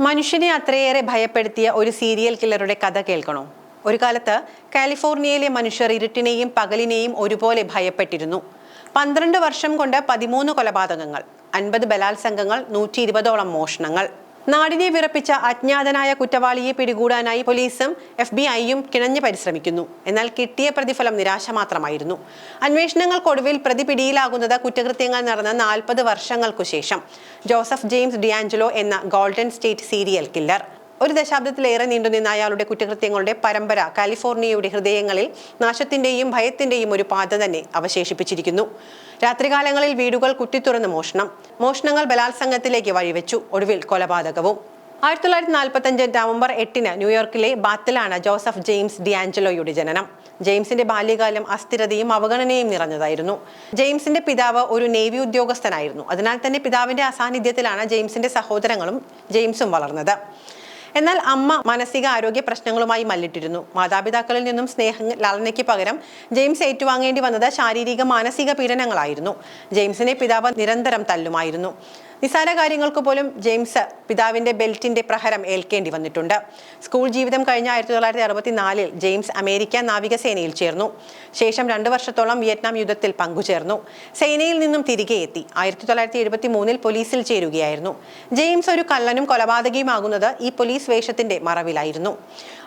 മനുഷ്യനെ അത്രയേറെ ഭയപ്പെടുത്തിയ ഒരു സീരിയൽ കില്ലറുടെ കഥ കേൾക്കണോ? ഒരു കാലത്ത് കാലിഫോർണിയയിലെ മനുഷ്യർ ഇരുട്ടിനെയും പകലിനെയും ഒരുപോലെ ഭയപ്പെട്ടിരുന്നു. 12 വർഷം കൊണ്ട് 13 കൊലപാതകങ്ങൾ, 50 ബലാത്സംഗങ്ങൾ, 120ഓളം മോഷണങ്ങൾ. നാടിനെ വിറപ്പിച്ച അജ്ഞാതനായ കുറ്റവാളിയെ പിടികൂടാനായി പോലീസും FBI-യും കിണഞ്ഞു പരിശ്രമിക്കുന്നു. എന്നാൽ കിട്ടിയ പ്രതിഫലം നിരാശ മാത്രമായിരുന്നു. അന്വേഷണങ്ങൾക്കൊടുവിൽ പ്രതി പിടിയിലാകുന്നത് കുറ്റകൃത്യങ്ങൾ നടന്ന 40 വർഷങ്ങൾക്കു ശേഷം. ജോസഫ് ജെയിംസ് ഡിയാഞ്ചലോ എന്ന ഗോൾഡൻ സ്റ്റേറ്റ് സീരിയൽ കില്ലർ. ഒരു ദശാബ്ദത്തിലേറെ നീണ്ടുനിന്ന അയാളുടെ കുറ്റകൃത്യങ്ങളുടെ പരമ്പര കാലിഫോർണിയയുടെ ഹൃദയങ്ങളിൽ നാശത്തിന്റെയും ഭയത്തിന്റെയും ഒരു പാത തന്നെ അവശേഷിപ്പിച്ചിരിക്കുന്നു. രാത്രികാലങ്ങളിൽ വീടുകൾ കുത്തിത്തുറന്ന് മോഷണങ്ങൾ ബലാത്സംഗത്തിലേക്ക് വഴിവെച്ചു, ഒടുവിൽ കൊലപാതകവും. 1945 നവംബർ 8 ന്യൂയോർക്കിലെ ബാത്തിലാണ് ജോസഫ് ജെയിംസ് ഡിയാഞ്ചലോയുടെ ജനനം. ജെയിംസിന്റെ ബാല്യകാലം അസ്ഥിരതയും അവഗണനയും നിറഞ്ഞതായിരുന്നു. ജെയിംസിന്റെ പിതാവ് ഒരു നേവി ഉദ്യോഗസ്ഥനായിരുന്നു. അതിനാൽ തന്നെ പിതാവിന്റെ അസാന്നിധ്യത്തിലാണ് ജെയിംസിന്റെ സഹോദരങ്ങളും ജെയിംസും വളർന്നത്. എന്നാൽ അമ്മ മാനസിക ആരോഗ്യ പ്രശ്നങ്ങളുമായി മല്ലിട്ടിരുന്നു. മാതാപിതാക്കളിൽ നിന്നും ലാളനയ്ക്ക് പകരം ജെയിംസ് ഏറ്റുവാങ്ങേണ്ടി വന്നത് ശാരീരിക മാനസിക പീഡനങ്ങളായിരുന്നു. ജെയിംസിനെ പിതാവ് നിരന്തരം തല്ലുമായിരുന്നു. നിസ്സാര കാര്യങ്ങൾക്ക് പോലും ജെയിംസ് പിതാവിന്റെ ബെൽറ്റിന്റെ പ്രഹരം ഏൽക്കേണ്ടി വന്നിട്ടുണ്ട്. സ്കൂൾ ജീവിതം കഴിഞ്ഞ 1964 ജെയിംസ് അമേരിക്ക നാവികസേനയിൽ ചേർന്നു. ശേഷം 2 വർഷത്തോളം വിയറ്റ്നാം യുദ്ധത്തിൽ പങ്കുചേർന്നു. സേനയിൽ നിന്നും തിരികെ എത്തി. 1973 പോലീസിൽ ചേരുകയായിരുന്നു. ജെയിംസ് ഒരു കള്ളനും കൊലപാതകിയുമാകുന്നത് ഈ പോലീസ് വേഷത്തിന്റെ മറവിലായിരുന്നു.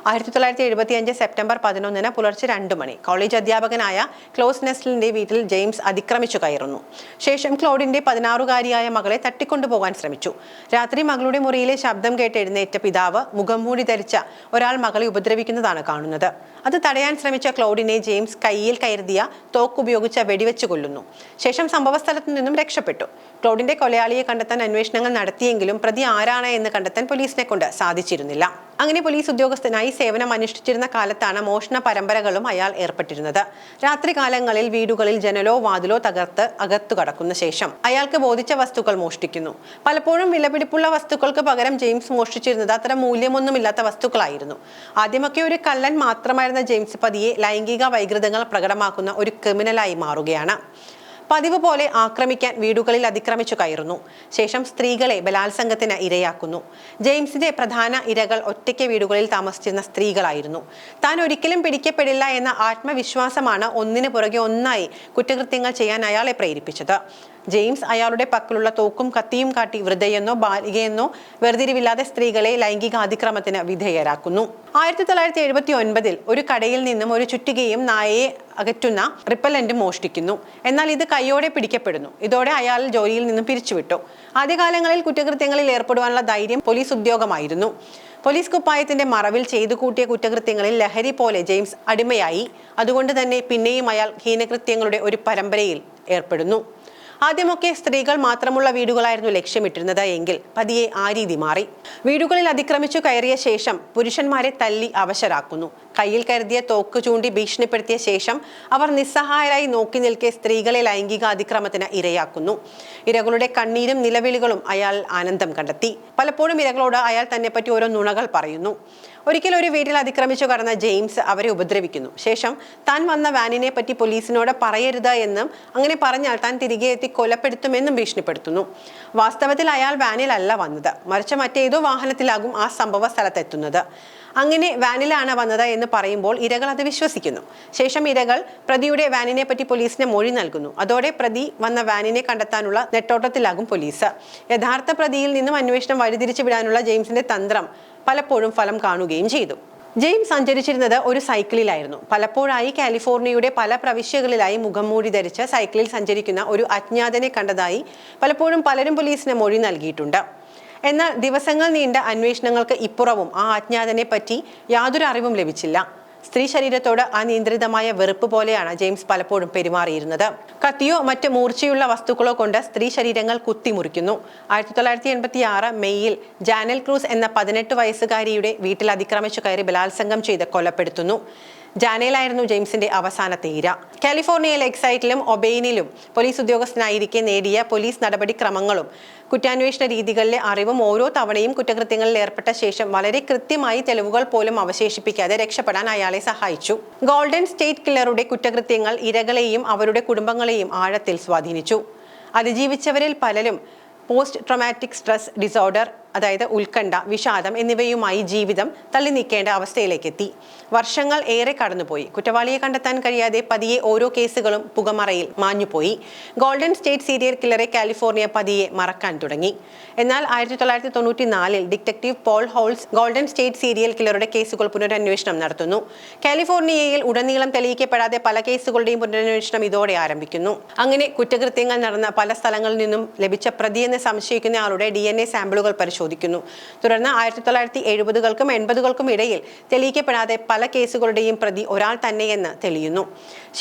1975 സെപ്റ്റംബർ 11 പുലർച്ചെ 2 മണി കോളേജ് അധ്യാപകനായ ക്ലോസ് നെസ്ലിന്റെ വീട്ടിൽ ജെയിംസ് അതിക്രമിച്ചു കയറുന്നു. ശേഷം ക്ലോഡിന്റെ 16-കാരിയായ മകളെ തട്ടിക്കൊണ്ടുപോകാൻ ശ്രമിച്ചു. രാത്രി മകളുടെ മുറിയിലെ ശബ്ദം കേട്ട് എഴുന്നേറ്റ പിതാവ് മുഖം മൂടി ധരിച്ച ഒരാൾ മകളെ ഉപദ്രവിക്കുന്നതാണ് കാണുന്നത്. അത് തടയാൻ ശ്രമിച്ച ക്ലോഡിനെ ജെയിംസ് കയ്യിൽ കരുതിയ തോക്കുപയോഗിച്ച് വെടിവെച്ച് കൊല്ലുന്നു. ശേഷം സംഭവസ്ഥലത്തു നിന്നും രക്ഷപ്പെട്ടു. ക്ലോഡിന്റെ കൊലയാളിയെ കണ്ടെത്താൻ അന്വേഷണങ്ങൾ നടത്തിയെങ്കിലും പ്രതി ആരാണ് എന്ന് കണ്ടെത്താൻ പോലീസിനെ കൊണ്ട് സാധിച്ചിരുന്നില്ല. അങ്ങനെ പോലീസ് ഉദ്യോഗസ്ഥനായി സേവനം അനുഷ്ഠിച്ചിരുന്ന കാലത്താണ് മോഷണ പരമ്പരകളും അയാൾ ഏർപ്പെട്ടിരുന്നത്. രാത്രികാലങ്ങളിൽ വീടുകളിൽ ജനലോ വാതിലോ തകർത്ത് അകത്തു കടക്കുന്ന ശേഷം അയാൾക്ക് ബോധിച്ച വസ്തുക്കൾ മോഷ്ടിക്കുന്നു. പലപ്പോഴും വിലപിടിപ്പുള്ള വസ്തുക്കൾക്ക് പകരം ജെയിംസ് മോഷ്ടിച്ചിരുന്നത് അത്ര മൂല്യമൊന്നുമില്ലാത്ത വസ്തുക്കളായിരുന്നു. ആദ്യമൊക്കെ ഒരു കള്ളൻ മാത്രമായിരുന്ന ജെയിംസ് പതിയെ ലൈംഗിക വൈകൃതങ്ങൾ പ്രകടമാക്കുന്ന ഒരു ക്രിമിനലായി മാറുകയാണ്. പതിവ് പോലെ ആക്രമിക്കാൻ വീടുകളിൽ അതിക്രമിച്ചു കയറുന്നു. ശേഷം സ്ത്രീകളെ ബലാത്സംഗത്തിന് ഇരയാക്കുന്നു. ജെയിംസിന്റെ പ്രധാന ഇരകൾ ഒറ്റയ്ക്ക് വീടുകളിൽ താമസിച്ചിരുന്ന സ്ത്രീകളായിരുന്നു. താൻ ഒരിക്കലും പിടിക്കപ്പെടില്ല എന്ന ആത്മവിശ്വാസമാണ് ഒന്നിനു പുറകെ ഒന്നായി കുറ്റകൃത്യങ്ങൾ ചെയ്യാൻ അയാളെ പ്രേരിപ്പിച്ചത്. ജെയിംസ് അയാളുടെ പക്കലുള്ള തോക്കും കത്തിയും കാട്ടി വൃദ്ധയെന്നോ ബാലികയെന്നോ വേർതിരിവില്ലാതെ സ്ത്രീകളെ ലൈംഗിക അതിക്രമത്തിന് വിധേയരാക്കുന്നു. 1979 ഒരു കടയിൽ നിന്നും ഒരു ചുറ്റികയും നായയെ അകറ്റുന്ന റിപ്പല്ലന്റും മോഷ്ടിക്കുന്നു. എന്നാൽ ഇത് കൈയോടെ പിടിക്കപ്പെടുന്നു. ഇതോടെ അയാൾ ജോലിയിൽ നിന്നും പിരിച്ചുവിട്ടു. ആദ്യകാലങ്ങളിൽ കുറ്റകൃത്യങ്ങളിൽ ഏർപ്പെടുവാനുള്ള ധൈര്യം പോലീസ് ഉദ്യോഗമായിരുന്നു. പോലീസ് കുപ്പായത്തിന്റെ മറവിൽ ചെയ്തു കൂട്ടിയ കുറ്റകൃത്യങ്ങളിൽ ലഹരി പോലെ ജെയിംസ് അടിമയായി. അതുകൊണ്ട് തന്നെ പിന്നെയും അയാൾ ഹീനകൃത്യങ്ങളുടെ ഒരു പരമ്പരയിൽ ഏർപ്പെടുന്നു. ആദ്യമൊക്കെ സ്ത്രീകൾ മാത്രമുള്ള വീടുകളായിരുന്നു ലക്ഷ്യമിട്ടിരുന്നത് എങ്കിൽ പതിയെ ആ രീതി മാറി. വീടുകളിൽ അതിക്രമിച്ചു കയറിയ ശേഷം പുരുഷന്മാരെ തല്ലി അവശരാക്കുന്നു. കയ്യിൽ കരുതിയ തോക്ക് ചൂണ്ടി ഭീഷണിപ്പെടുത്തിയ ശേഷം അവർ നിസ്സഹായരായി നോക്കി നിൽക്കെ സ്ത്രീകളെ ലൈംഗിക അതിക്രമത്തിന് ഇരയാക്കുന്നു. ഇരകളുടെ കണ്ണീരും നിലവിളികളും അയാൾ ആനന്ദം കണ്ടെത്തി. പലപ്പോഴും ഇരകളോട് അയാൾ തന്നെ പറ്റി ഓരോ നുണകൾ പറയുന്നു. ഒരിക്കൽ ഒരു വീട്ടിൽ അതിക്രമിച്ചു കടന്ന ജെയിംസ് അവരെ ഉപദ്രവിക്കുന്നു. ശേഷം താൻ വന്ന വാനിനെ പറ്റി പോലീസിനോട് പറയരുത് എന്നും അങ്ങനെ പറഞ്ഞാൽ താൻ തിരികെ എത്തി കൊലപ്പെടുത്തുമെന്നും ഭീഷണിപ്പെടുത്തുന്നു. വാസ്തവത്തിൽ അയാൾ വാനിലല്ല വന്നത്, മറിച്ച് മറ്റേതോ വാഹനത്തിലാകും ആ സംഭവ സ്ഥലത്തെത്തുന്നത്. അങ്ങനെ വാനിലാണ് വന്നത് എന്ന് പറയുമ്പോൾ ഇരകൾ അത് വിശ്വസിക്കുന്നു. ശേഷം ഇരകൾ പ്രതിയുടെ വാനിനെ പറ്റി പോലീസിന് മൊഴി നൽകുന്നു. അതോടെ പ്രതി വന്ന വാനിനെ കണ്ടെത്താനുള്ള നെട്ടോട്ടത്തിലാകും പോലീസ്. യഥാർത്ഥ പ്രതിയിൽ നിന്നും അന്വേഷണം വഴിതിരിച്ചു വിടാനുള്ള ജെയിംസിന്റെ തന്ത്രം പലപ്പോഴും ഫലം കാണുകയും ചെയ്തു. ജെയിംസ് സഞ്ചരിച്ചിരുന്നത് ഒരു സൈക്കിളിലായിരുന്നു. പലപ്പോഴായി കാലിഫോർണിയയുടെ പല പ്രവിശ്യകളിലായി മുഖം മൂടി ധരിച്ച് സൈക്കിളിൽ സഞ്ചരിക്കുന്ന ഒരു അജ്ഞാതനെ കണ്ടതായി പലപ്പോഴും പലരും പോലീസിന് മൊഴി നൽകിയിട്ടുണ്ട്. എന്നാൽ ദിവസങ്ങൾ നീണ്ട അന്വേഷണങ്ങൾക്ക് ഇപ്പുറവും ആ അജ്ഞാതനെ പറ്റി യാതൊരു അറിവും ലഭിച്ചില്ല. സ്ത്രീ ശരീരത്തോട് അനിയന്ത്രിതമായ വെറുപ്പ് പോലെയാണ് ജെയിംസ് പലപ്പോഴും പെരുമാറിയിരുന്നത്. കത്തിയോ മറ്റ് മൂർച്ചയുള്ള വസ്തുക്കളോ കൊണ്ട് സ്ത്രീ ശരീരങ്ങൾ കുത്തിമുറിക്കുന്നു. 1986 മെയ്യിൽ ജാനൽ ക്രൂസ് എന്ന 18 വയസ്സുകാരിയുടെ വീട്ടിൽ അതിക്രമിച്ചു കയറി ബലാത്സംഗം ചെയ്ത് കൊലപ്പെടുത്തുന്നു. ജാനയിലായിരുന്നു ജെയിംസിന്റെ അവസാനത്തെ ഇര. കാലിഫോർണിയയിലെ എക്സൈറ്റിലും ഒബെയിനിലും പോലീസ് ഉദ്യോഗസ്ഥനായിരിക്കെ നേടിയ പോലീസ് നടപടിക്രമങ്ങളും കുറ്റാന്വേഷണ രീതികളിലെ അറിവും ഓരോ തവണയും കുറ്റകൃത്യങ്ങളിൽ ഏർപ്പെട്ട ശേഷം വളരെ കൃത്യമായി തെളിവുകൾ പോലും അവശേഷിപ്പിക്കാതെ രക്ഷപ്പെടാൻ അയാളെ സഹായിച്ചു. ഗോൾഡൻ സ്റ്റേറ്റ് കില്ലറുടെ കുറ്റകൃത്യങ്ങൾ ഇരകളെയും അവരുടെ കുടുംബങ്ങളെയും ആഴത്തിൽ സ്വാധീനിച്ചു. അതിജീവിച്ചവരിൽ പലരും പോസ്റ്റ് ട്രോമാറ്റിക് സ്ട്രെസ് ഡിസോർഡർ, അതായത് ഉത്കണ്ഠ, വിഷാദം എന്നിവയുമായി ജീവിതം തള്ളി നീക്കേണ്ട അവസ്ഥയിലേക്ക് എത്തി. വർഷങ്ങൾ ഏറെ കടന്നുപോയി. കുറ്റവാളിയെ കണ്ടെത്താൻ കഴിയാതെ പതിയെ ഓരോ കേസുകളും പുകമറയിൽ മാഞ്ഞുപോയി. ഗോൾഡൻ സ്റ്റേറ്റ് സീരിയൽ കില്ലറെ കാലിഫോർണിയ പതിയെ മറക്കാൻ തുടങ്ങി. എന്നാൽ 1994 detective Paul Holes golden state serial കില്ലറുടെ കേസുകൾ പുനരന്വേഷണം നടത്തുന്നു. കാലിഫോർണിയയിൽ ഉടനീളം തെളിയിക്കപ്പെടാതെ പല കേസുകളുടെയും പുനരന്വേഷണം ഇതോടെ ആരംഭിക്കുന്നു. അങ്ങനെ കുറ്റകൃത്യങ്ങൾ നടന്ന പല സ്ഥലങ്ങളിൽ നിന്നും ലഭിച്ച പ്രതിയെന്ന് സംശയിക്കുന്ന ആളുടെ DNA സാമ്പിളുകൾ പരിശോധിക്കുന്നു. തുടർന്ന് 1970-കൾക്കും 80-കൾക്കും ഇടയിൽ തെളിയിക്കപ്പെടാതെ പല കേസുകളുടെയും പ്രതി ഒരാൾ തന്നെയെന്ന് തെളിയുന്നു.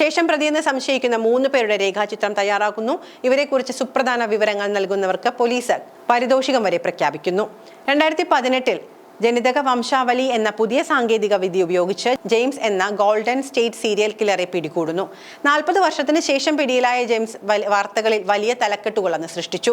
ശേഷം പ്രതിയെന്ന് സംശയിക്കുന്ന 3 പേരുടെ രേഖാചിത്രം തയ്യാറാക്കുന്നു. ഇവരെക്കുറിച്ച് സുപ്രധാന വിവരങ്ങൾ നൽകുന്നവർക്ക് പോലീസ് പാരിതോഷികം വരെ പ്രഖ്യാപിക്കുന്നു. 2018 ജനിതക വംശാവലി എന്ന പുതിയ സാങ്കേതിക വിദ്യ ഉപയോഗിച്ച് ജെയിംസ് എന്ന ഗോൾഡൻ സ്റ്റേറ്റ് സീരിയൽ കില്ലറെ പിടികൂടുന്നു. 40 വർഷത്തിന് ശേഷം പിടിയിലായ ജെയിംസ് വാർത്തകളിൽ വലിയ തലക്കെട്ടുകളെന്ന് സൃഷ്ടിച്ചു.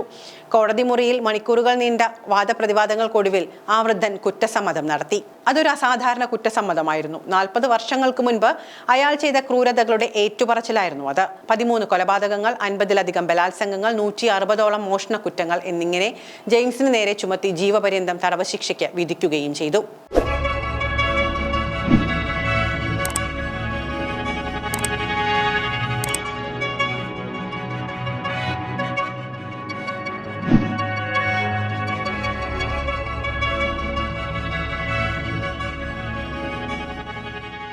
കോടതി മുറിയിൽ മണിക്കൂറുകൾ നീണ്ട വാദപ്രതിവാദങ്ങൾക്കൊടുവിൽ ആ വൃദ്ധൻ കുറ്റസമ്മതം നടത്തി. അതൊരു അസാധാരണ കുറ്റസമ്മതമായിരുന്നു. 40 വർഷങ്ങൾക്ക് മുൻപ് അയാൾ ചെയ്ത ക്രൂരതകളുടെ ഏറ്റുപറച്ചിലായിരുന്നു അത്. 13 കൊലപാതകങ്ങൾ, 50-ലധികം ബലാത്സംഗങ്ങൾ, 160ഓളം മോഷണ കുറ്റങ്ങൾ എന്നിങ്ങനെ ജെയിംസിന് നേരെ ചുമത്തി ജീവപര്യന്തം തടവ് ശിക്ഷയ്ക്ക് വിധിക്കുകയും ചെയ്തു.